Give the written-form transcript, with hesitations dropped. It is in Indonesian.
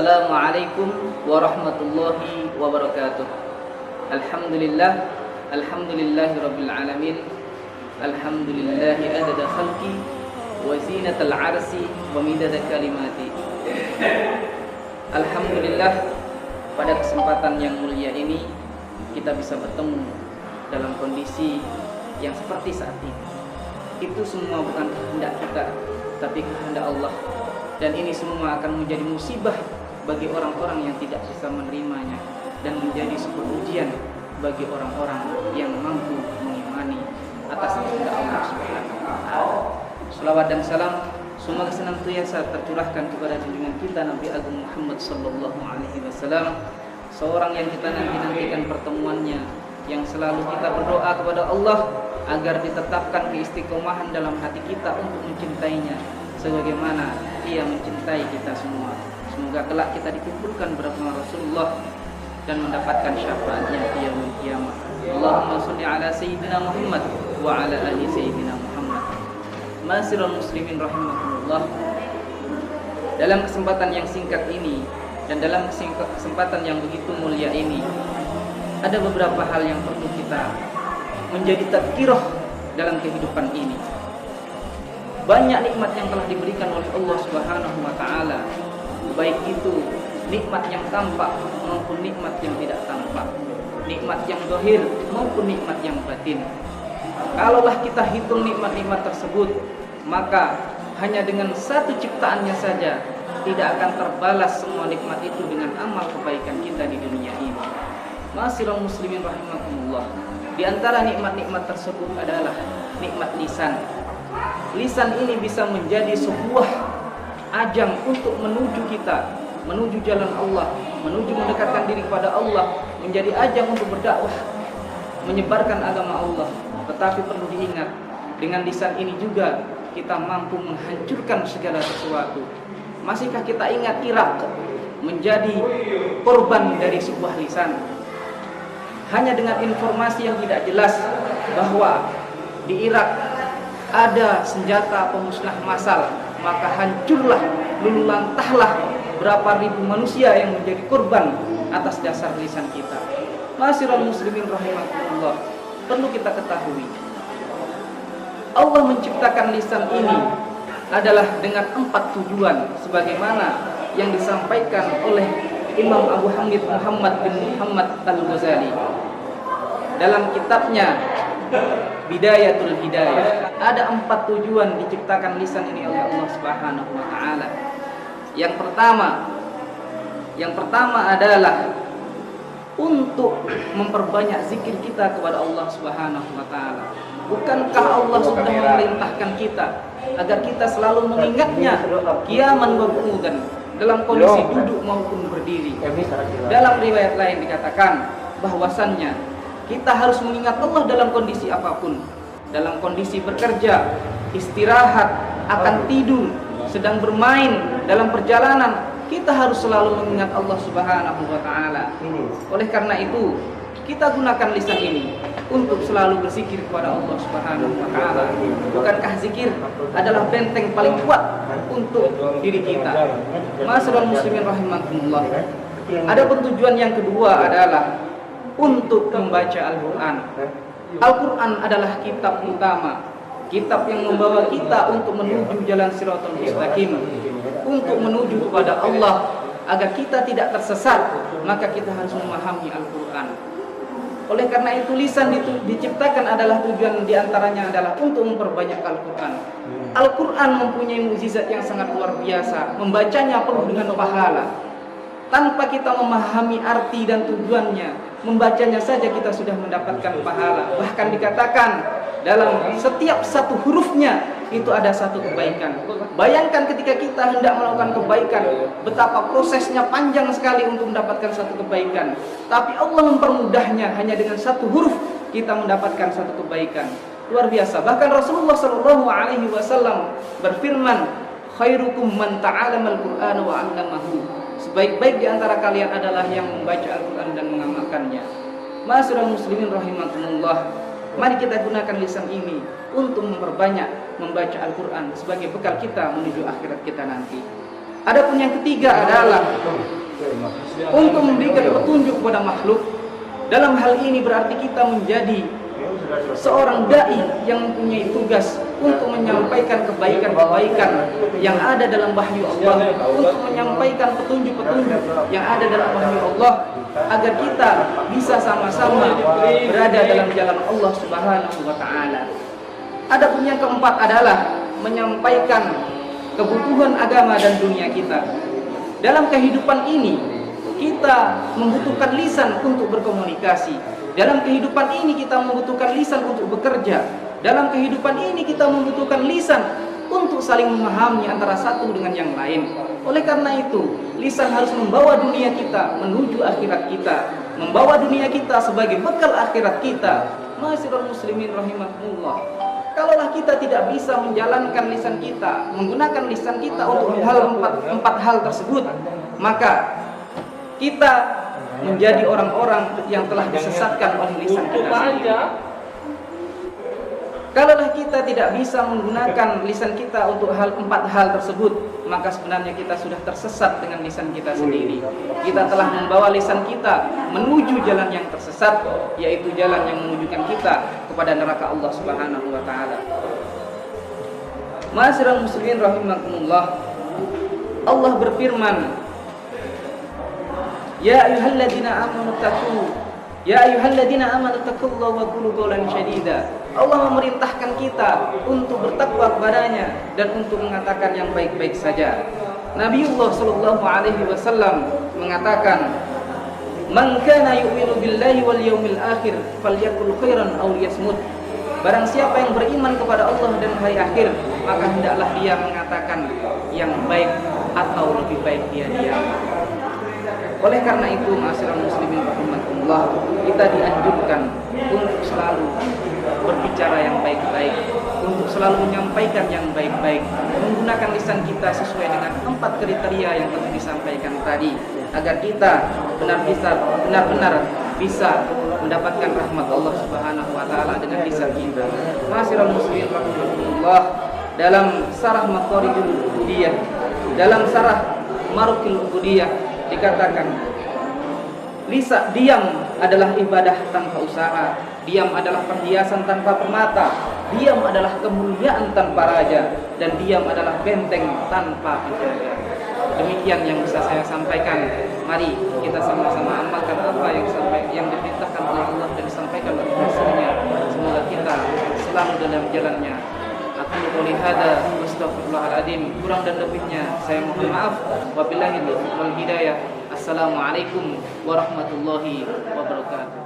Assalamualaikum warahmatullahi wabarakatuh. Alhamdulillah, alhamdulillahi rabbil alamin. Alhamdulillahi adada khalqi wa zinatal arsi wa midada kalimati. Alhamdulillah, pada kesempatan yang mulia ini kita bisa bertemu dalam kondisi yang seperti saat ini. Itu semua bukan kehendak kita, tapi kehendak Allah. Dan ini semua akan menjadi musibah bagi orang-orang yang tidak bisa menerimanya, dan menjadi sebuah ujian bagi orang-orang yang mampu mengimani atas kehendak Allah Subhanahu wa taala. Selawat dan salam semoga senantiasa tercurahkan kepada junjungan kita Nabi Agung Muhammad sallallahu alaihi wasallam, seorang yang kita nanti-nantikan pertemuannya, yang selalu kita berdoa kepada Allah agar ditetapkan keistiqomahan dalam hati kita untuk mencintainya sebagaimana Ia mencintai kita semua. Semoga kelak kita dikumpulkan bersama Rasulullah dan mendapatkan syafaatnya di yaumil qiyamah. Allahumma shalli ala sayyidina Muhammad wa ala ali sayyidina Muhammad. Ma'asyiral muslimin rahimakumullah. Dalam kesempatan yang singkat ini dan dalam kesempatan yang begitu mulia ini, ada beberapa hal yang perlu kita menjadi tadkirah dalam kehidupan ini. Banyak nikmat yang telah diberikan oleh Allah Subhanahu wa taala, baik itu nikmat yang tampak maupun nikmat yang tidak tampak, nikmat yang zahir maupun nikmat yang batin. Kalaulah kita hitung nikmat-nikmat tersebut, maka hanya dengan satu ciptaannya saja tidak akan terbalas semua nikmat itu dengan amal kebaikan kita di dunia ini. Ma'asyiral muslimin rahimakumullah. Di antara nikmat-nikmat tersebut adalah nikmat lisan. Lisan ini bisa menjadi sebuah ajang untuk menuju kita, menuju jalan Allah, menuju mendekatkan diri kepada Allah, menjadi ajang untuk berdakwah, menyebarkan agama Allah. Tetapi perlu diingat, dengan lisan ini juga kita mampu menghancurkan segala sesuatu. Masihkah kita ingat Irak menjadi korban dari sebuah lisan? Hanya dengan informasi yang tidak jelas bahwa di Irak ada senjata pemusnah massal, maka hancurlah, luluh lantahlah berapa ribu manusia yang menjadi korban atas dasar lisan kita. Ma'asyiral muslimin rahimakumullah, perlu kita ketahui, Allah menciptakan lisan ini adalah dengan 4 tujuan, sebagaimana yang disampaikan oleh Imam Abu Hamid Muhammad bin Muhammad Al-Ghazali dalam kitabnya Bidayatul Hidayah. Ada 4 tujuan diciptakan lisan ini oleh Allah Subhanahu wa taala. Yang pertama adalah untuk memperbanyak zikir kita kepada Allah Subhanahu wa taala. Bukankah Allah sudah memerintahkan kita agar kita selalu mengingatnya qiyaman wa qu'udan, dalam kondisi duduk maupun berdiri. Dalam riwayat lain dikatakan bahwasannya kita harus mengingat Allah dalam kondisi apapun, dalam kondisi bekerja, istirahat, akan tidur, sedang bermain, dalam perjalanan, kita harus selalu mengingat Allah Subhanahu wa taala. Oleh karena itu, kita gunakan lisan ini untuk selalu berzikir kepada Allah Subhanahu wa taala. Bukankah zikir adalah benteng paling kuat untuk diri kita? Ma'asyiral muslimin rahimakumullah. Ada tujuan yang kedua adalah untuk membaca Al-Quran. Al-Quran adalah kitab utama, kitab yang membawa kita untuk menuju jalan Shiratal Mustaqim, untuk menuju kepada Allah. Agar kita tidak tersesat, maka kita harus memahami Al-Quran. Oleh karena itu lisan diciptakan adalah tujuan diantaranya adalah untuk memperbanyak Al-Quran. Al-Quran mempunyai mukjizat yang sangat luar biasa. Membacanya penuh dengan pahala. Tanpa kita memahami arti dan tujuannya, membacanya saja kita sudah mendapatkan pahala. Bahkan dikatakan dalam setiap satu hurufnya itu ada satu kebaikan. Bayangkan ketika kita hendak melakukan kebaikan, betapa prosesnya panjang sekali untuk mendapatkan satu kebaikan. Tapi Allah mempermudahnya, hanya dengan satu huruf kita mendapatkan satu kebaikan. Luar biasa. Bahkan Rasulullah SAW berfirman, khairukum man ta'allama al-Qur'ana wa 'allamahu. Sebaik-baik di antara kalian adalah yang membaca Al-Quran dan mengamalkannya. Ma'asyiral muslimin rahimakumullah. Mari kita gunakan lisan ini untuk memperbanyak membaca Al-Quran sebagai bekal kita menuju akhirat kita nanti. Adapun yang ketiga adalah untuk memberikan petunjuk kepada makhluk. Dalam hal ini berarti kita menjadi seorang dai yang mempunyai tugas untuk menyampaikan kebaikan-kebaikan yang ada dalam wahyu Allah, untuk menyampaikan petunjuk-petunjuk yang ada dalam wahyu Allah, agar kita bisa sama-sama berada dalam jalan Allah Subhanahu wa taala. Adapun yang keempat adalah menyampaikan kebutuhan agama dan dunia kita. Dalam kehidupan ini kita membutuhkan lisan untuk berkomunikasi. Dalam kehidupan ini kita membutuhkan lisan untuk bekerja. Dalam kehidupan ini kita membutuhkan lisan untuk saling memahami antara satu dengan yang lain. Oleh karena itu, lisan harus membawa dunia kita menuju akhirat kita, membawa dunia kita sebagai bekal akhirat kita. Ma'asyiral muslimin rahimakumullah. Kalaulah kita tidak bisa menjalankan lisan kita, menggunakan lisan kita untuk empat hal tersebut, maka kita menjadi orang-orang yang telah disesatkan oleh lisan kita sendiri. Kalaulah kita tidak bisa menggunakan lisan kita untuk empat hal tersebut, maka sebenarnya kita sudah tersesat dengan lisan kita sendiri. Kita telah membawa lisan kita menuju jalan yang tersesat, yaitu jalan yang menunjukkan kita kepada neraka Allah Subhanahu wa taala. Ma'asyiral muslimin rahimakumullah. Allah berfirman, Ya ayyuhalladzina amanu taqullaha wa qulu qawlan shadida. Allah memerintahkan kita untuk bertakwa kepadanya dan untuk mengatakan yang baik-baik saja. Nabiullah sallallahu alaihi wasallam mengatakan, "Man kana yu'minu billahi wal yawmil akhir falyaqul khairan aw liyasmut." Barang siapa yang beriman kepada Allah dan hari akhir, maka hendaklah dia mengatakan yang baik atau lebih baik dia diam. Oleh karena itu, ma'asyiral muslimin rahimakumullah, kita dianjurkan untuk selalu berbicara yang baik-baik, untuk selalu menyampaikan yang baik-baik, menggunakan lisan kita sesuai dengan 4 kriteria yang telah disampaikan tadi, agar kita benar-benar bisa mendapatkan rahmat Allah Subhanahu wa taala dengan lisan kita. Ma'asyiral muslimin rahimakumullah, dalam sarah Maqaridul Ubudiyah, dalam sarah Marukil Ubudiyah dikatakan, diam adalah ibadah tanpa usaha, diam adalah perhiasan tanpa permata, diam adalah kemuliaan tanpa raja, dan diam adalah benteng tanpa penjaga. Demikian yang bisa saya sampaikan. Mari kita sama-sama amalkan apa yang diperintahkan oleh Allah dan disampaikan oleh Rasulnya. Semoga kita selalu dalam jalannya. Aku qouli hada wastaghfirullahaladzim. Kurang dan lebihnya saya mohon maaf. Wabillahi taufiq wal hidayah. Assalamualaikum warahmatullahi wabarakatuh.